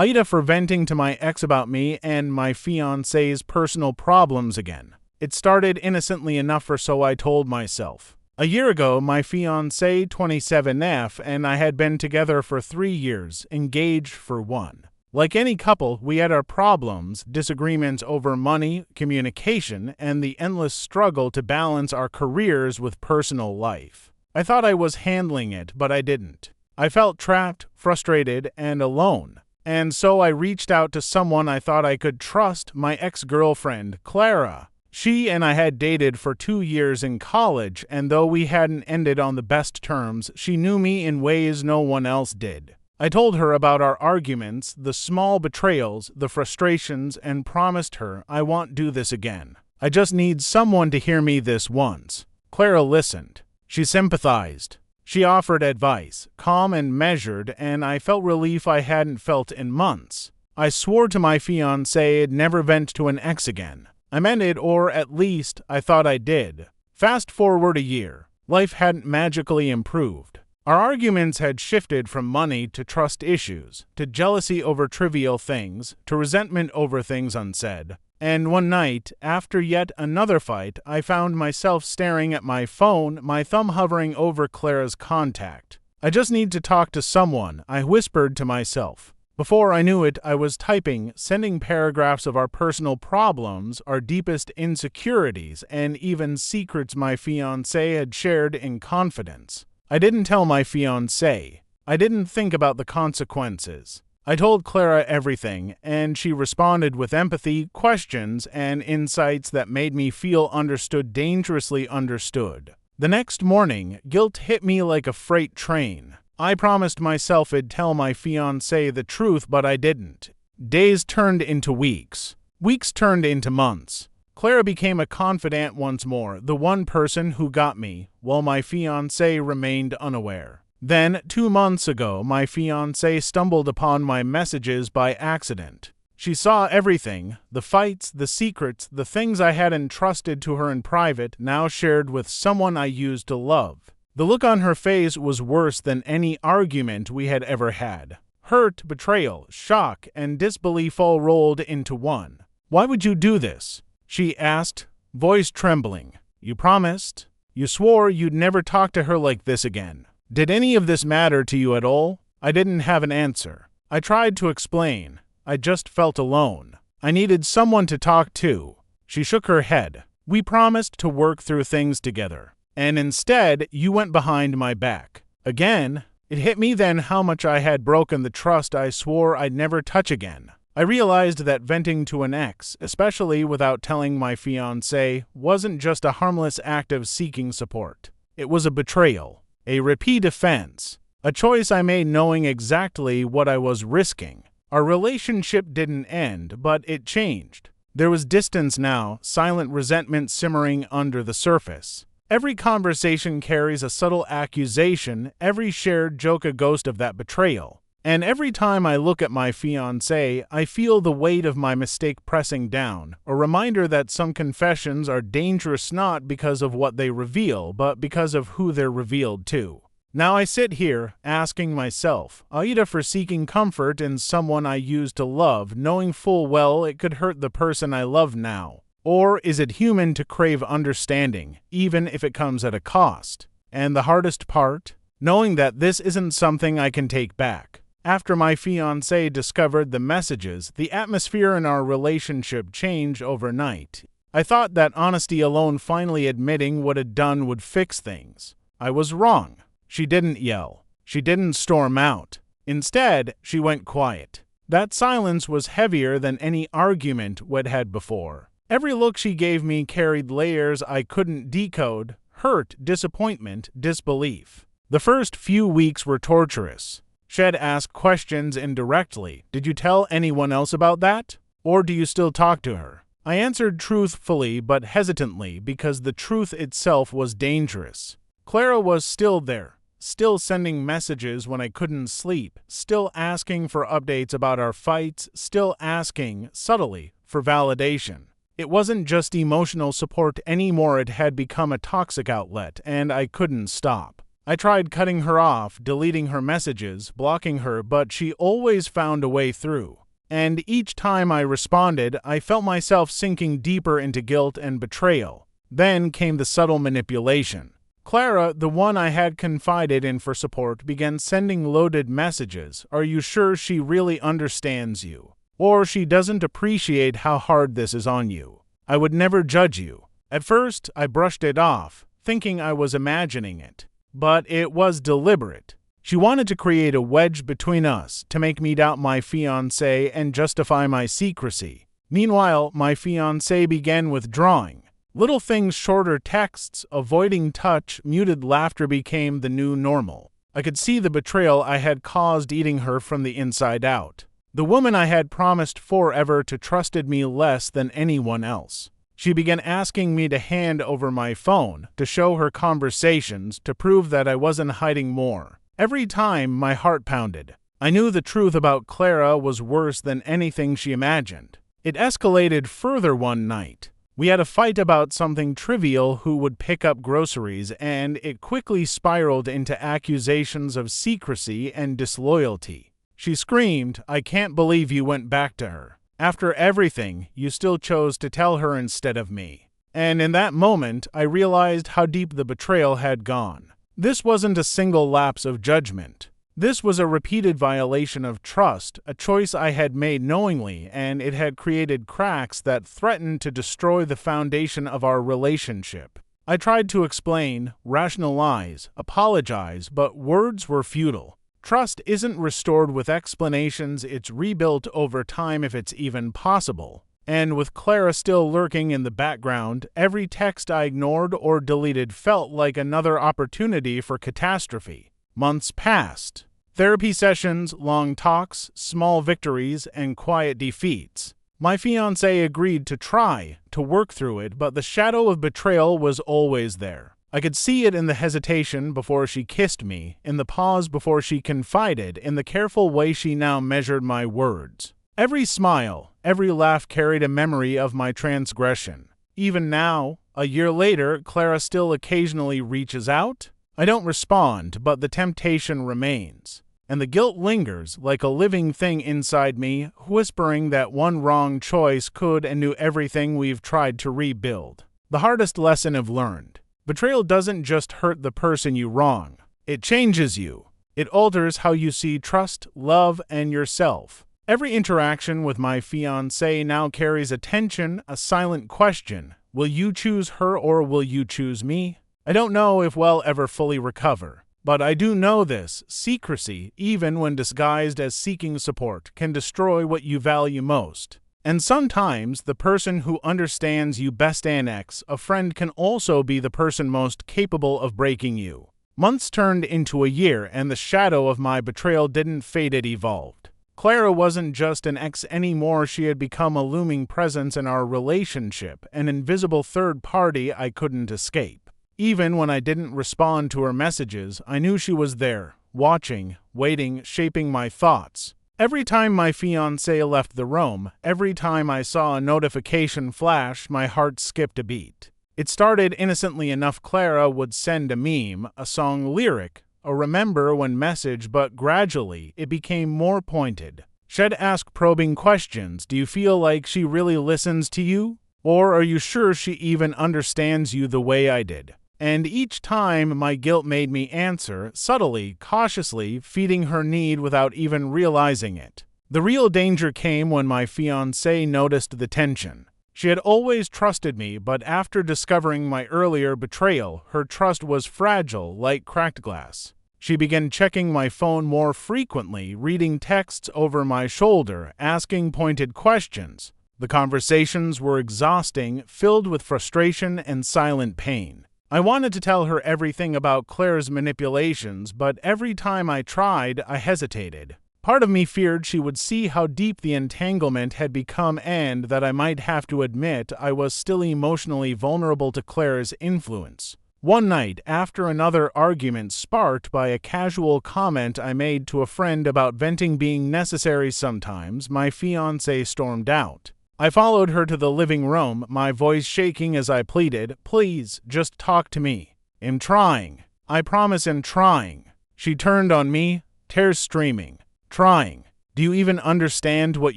AITAH for venting to my ex about me and my fiancé's personal problems again. It started innocently enough, or so I told myself. A year ago, my fiancée, 27F, and I had been together for 3 years, engaged for 1. Like any couple, we had our problems, disagreements over money, communication, and the endless struggle to balance our careers with personal life. I thought I was handling it, but I didn't. I felt trapped, frustrated, and alone. And so I reached out to someone I thought I could trust, my ex-girlfriend, Clara. She and I had dated for 2 years in college, and though we hadn't ended on the best terms, she knew me in ways no one else did. I told her about our arguments, the small betrayals, the frustrations, and promised her I won't do this again. I just need someone to hear me this once. Clara listened. She sympathized. She offered advice, calm and measured, and I felt relief I hadn't felt in months. I swore to my fiancé I'd never vent to an ex again. I meant it, or at least I thought I did. Fast forward a year. Life hadn't magically improved. Our arguments had shifted from money to trust issues, to jealousy over trivial things, to resentment over things unsaid. And one night, after yet another fight, I found myself staring at my phone, my thumb hovering over Clara's contact. I just need to talk to someone, I whispered to myself. Before I knew it, I was typing, sending paragraphs of our personal problems, our deepest insecurities, and even secrets my fiancé had shared in confidence. I didn't tell my fiancé. I didn't think about the consequences. I told Clara everything, and she responded with empathy, questions, and insights that made me feel understood, dangerously understood. The next morning, guilt hit me like a freight train. I promised myself I'd tell my fiancé the truth, but I didn't. Days turned into weeks. Weeks turned into months. Clara became a confidant once more, the one person who got me, while my fiancé remained unaware. Then, 2 months ago, my fiancé stumbled upon my messages by accident. She saw everything, the fights, the secrets, the things I had entrusted to her in private, now shared with someone I used to love. The look on her face was worse than any argument we had ever had. Hurt, betrayal, shock, and disbelief all rolled into one. "Why would you do this?" she asked, voice trembling. "You promised. You swore you'd never talk to her like this again. Did any of this matter to you at all?" I didn't have an answer. I tried to explain. I just felt alone. I needed someone to talk to. She shook her head. "We promised to work through things together. And instead, you went behind my back. Again." It hit me then how much I had broken the trust I swore I'd never touch again. I realized that venting to an ex, especially without telling my fiancé, wasn't just a harmless act of seeking support. It was a betrayal, a repeat offense, a choice I made knowing exactly what I was risking. Our relationship didn't end, but it changed. There was distance now, silent resentment simmering under the surface. Every conversation carries a subtle accusation, every shared joke a ghost of that betrayal. And every time I look at my fiancé, I feel the weight of my mistake pressing down, a reminder that some confessions are dangerous not because of what they reveal, but because of who they're revealed to. Now I sit here, asking myself, AITAH for seeking comfort in someone I used to love, knowing full well it could hurt the person I love now. Or is it human to crave understanding, even if it comes at a cost? And the hardest part? Knowing that this isn't something I can take back. After my fiancé discovered the messages, the atmosphere in our relationship changed overnight. I thought that honesty alone, finally admitting what I'd done, would fix things. I was wrong. She didn't yell. She didn't storm out. Instead, she went quiet. That silence was heavier than any argument we'd had before. Every look she gave me carried layers I couldn't decode: hurt, disappointment, disbelief. The first few weeks were torturous. She'd ask questions indirectly. "Did you tell anyone else about that? Or do you still talk to her?" I answered truthfully but hesitantly, because the truth itself was dangerous. Clara was still there, still sending messages when I couldn't sleep, still asking for updates about our fights, still asking, subtly, for validation. It wasn't just emotional support anymore, it had become a toxic outlet, and I couldn't stop. I tried cutting her off, deleting her messages, blocking her, but she always found a way through. And each time I responded, I felt myself sinking deeper into guilt and betrayal. Then came the subtle manipulation. Clara, the one I had confided in for support, began sending loaded messages. Are you sure she really understands you? Or she doesn't appreciate how hard this is on you? I would never judge you. At first, I brushed it off, thinking I was imagining it. But it was deliberate. She wanted to create a wedge between us, to make me doubt my fiancé and justify my secrecy. Meanwhile, my fiancé began withdrawing. Little things, shorter texts, avoiding touch, muted laughter became the new normal. I could see the betrayal I had caused eating her from the inside out. The woman I had promised forever to trusted me less than anyone else. She began asking me to hand over my phone, to show her conversations, to prove that I wasn't hiding more. Every time, my heart pounded. I knew the truth about Clara was worse than anything she imagined. It escalated further one night. We had a fight about something trivial, who would pick up groceries, and it quickly spiraled into accusations of secrecy and disloyalty. She screamed, "I can't believe you went back to her. After everything, you still chose to tell her instead of me." And in that moment, I realized how deep the betrayal had gone. This wasn't a single lapse of judgment. This was a repeated violation of trust, a choice I had made knowingly, and it had created cracks that threatened to destroy the foundation of our relationship. I tried to explain, rationalize, apologize, but words were futile. Trust isn't restored with explanations, it's rebuilt over time if it's even possible. And with Clara still lurking in the background, every text I ignored or deleted felt like another opportunity for catastrophe. Months passed. Therapy sessions, long talks, small victories, and quiet defeats. My fiancé agreed to try to work through it, but the shadow of betrayal was always there. I could see it in the hesitation before she kissed me, in the pause before she confided, in the careful way she now measured my words. Every smile, every laugh carried a memory of my transgression. Even now, a year later, Clara still occasionally reaches out. I don't respond, but the temptation remains. And the guilt lingers like a living thing inside me, whispering that one wrong choice could undo everything we've tried to rebuild. The hardest lesson I've learned. Betrayal doesn't just hurt the person you wrong. It changes you. It alters how you see trust, love, and yourself. Every interaction with my fiancé now carries a tension, a silent question. Will you choose her or will you choose me? I don't know if we'll ever fully recover. But I do know this: secrecy, even when disguised as seeking support, can destroy what you value most. And sometimes the person who understands you best, a friend, can also be the person most capable of breaking you. Months turned into a year, and the shadow of my betrayal didn't fade, it evolved. Clara wasn't just an ex anymore, she had become a looming presence in our relationship, an invisible third party I couldn't escape. Even when I didn't respond to her messages, I knew she was there, watching, waiting, shaping my thoughts. Every time my fiancé left the room, every time I saw a notification flash, my heart skipped a beat. It started innocently enough. Clara would send a meme, a song lyric, a remember when message, but gradually it became more pointed. She'd ask probing questions. Do you feel like she really listens to you? Or are you sure she even understands you the way I did? And each time my guilt made me answer, subtly, cautiously, feeding her need without even realizing it. The real danger came when my fiancé noticed the tension. She had always trusted me, but after discovering my earlier betrayal, her trust was fragile, like cracked glass. She began checking my phone more frequently, reading texts over my shoulder, asking pointed questions. The conversations were exhausting, filled with frustration and silent pain. I wanted to tell her everything about Claire's manipulations, but every time I tried, I hesitated. Part of me feared she would see how deep the entanglement had become and that I might have to admit I was still emotionally vulnerable to Claire's influence. One night, after another argument sparked by a casual comment I made to a friend about venting being necessary sometimes, my fiancé stormed out. I followed her to the living room, my voice shaking as I pleaded, "Please, just talk to me. I'm trying." I promise, and trying. She turned on me, tears streaming. Trying. Do you even understand what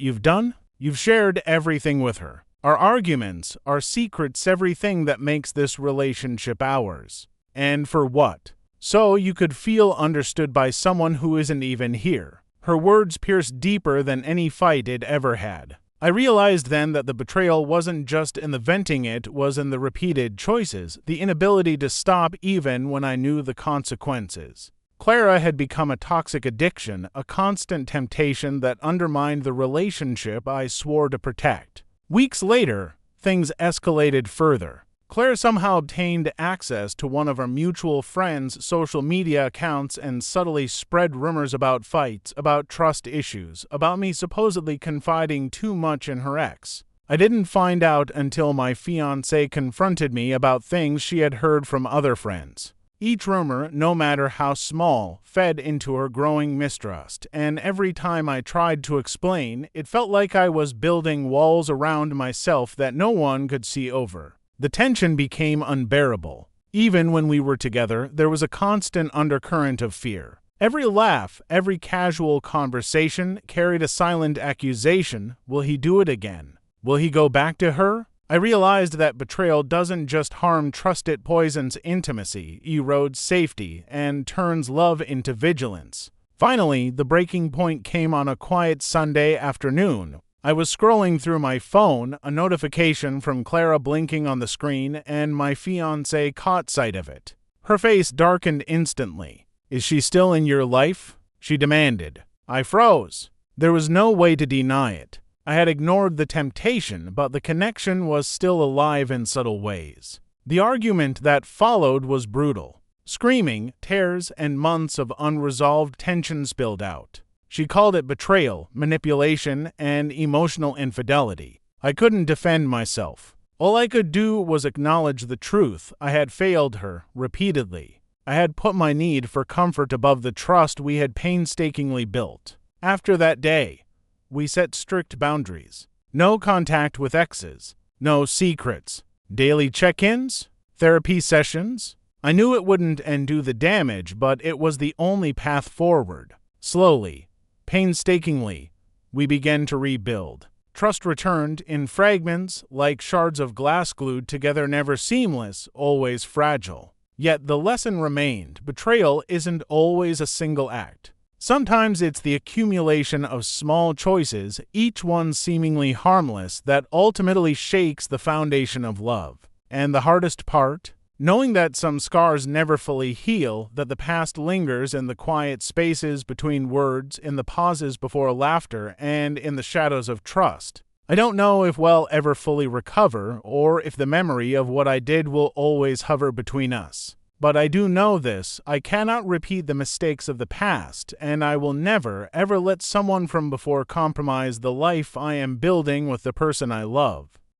you've done? You've shared everything with her. Our arguments, our secrets, everything that makes this relationship ours. And for what? So you could feel understood by someone who isn't even here. Her words pierced deeper than any fight it ever had. I realized then that the betrayal wasn't just in the venting, it was in the repeated choices, the inability to stop even when I knew the consequences. Clara had become a toxic addiction, a constant temptation that undermined the relationship I swore to protect. Weeks later, things escalated further. Clara somehow obtained access to one of our mutual friends' social media accounts and subtly spread rumors about fights, about trust issues, about me supposedly confiding too much in her ex. I didn't find out until my fiancée confronted me about things she had heard from other friends. Each rumor, no matter how small, fed into her growing mistrust, and every time I tried to explain, it felt like I was building walls around myself that no one could see over. The tension became unbearable. Even when we were together, there was a constant undercurrent of fear. Every laugh, every casual conversation carried a silent accusation. Will he do it again? Will he go back to her? I realized that betrayal doesn't just harm trust, it poisons intimacy, erodes safety, and turns love into vigilance. Finally, the breaking point came on a quiet Sunday afternoon. I was scrolling through my phone, a notification from Clara blinking on the screen, and my fiancée caught sight of it. Her face darkened instantly. "Is she still in your life?" she demanded. I froze. There was no way to deny it. I had ignored the temptation, but the connection was still alive in subtle ways. The argument that followed was brutal. Screaming, tears, and months of unresolved tension spilled out. She called it betrayal, manipulation, and emotional infidelity. I couldn't defend myself. All I could do was acknowledge the truth. I had failed her, repeatedly. I had put my need for comfort above the trust we had painstakingly built. After that day, we set strict boundaries. No contact with exes. No secrets. Daily check-ins. Therapy sessions. I knew it wouldn't undo the damage, but it was the only path forward. Slowly, painstakingly, we began to rebuild. Trust returned in fragments, like shards of glass glued together, never seamless, always fragile. Yet the lesson remained. Betrayal isn't always a single act. Sometimes it's the accumulation of small choices, each one seemingly harmless, that ultimately shakes the foundation of love. And the hardest part? Knowing that some scars never fully heal, that the past lingers in the quiet spaces between words, in the pauses before laughter, and in the shadows of trust. I don't know if we'll ever fully recover, or if the memory of what I did will always hover between us. But I do know this: I cannot repeat the mistakes of the past, and I will never, ever let someone from before compromise the life I am building with the person I love.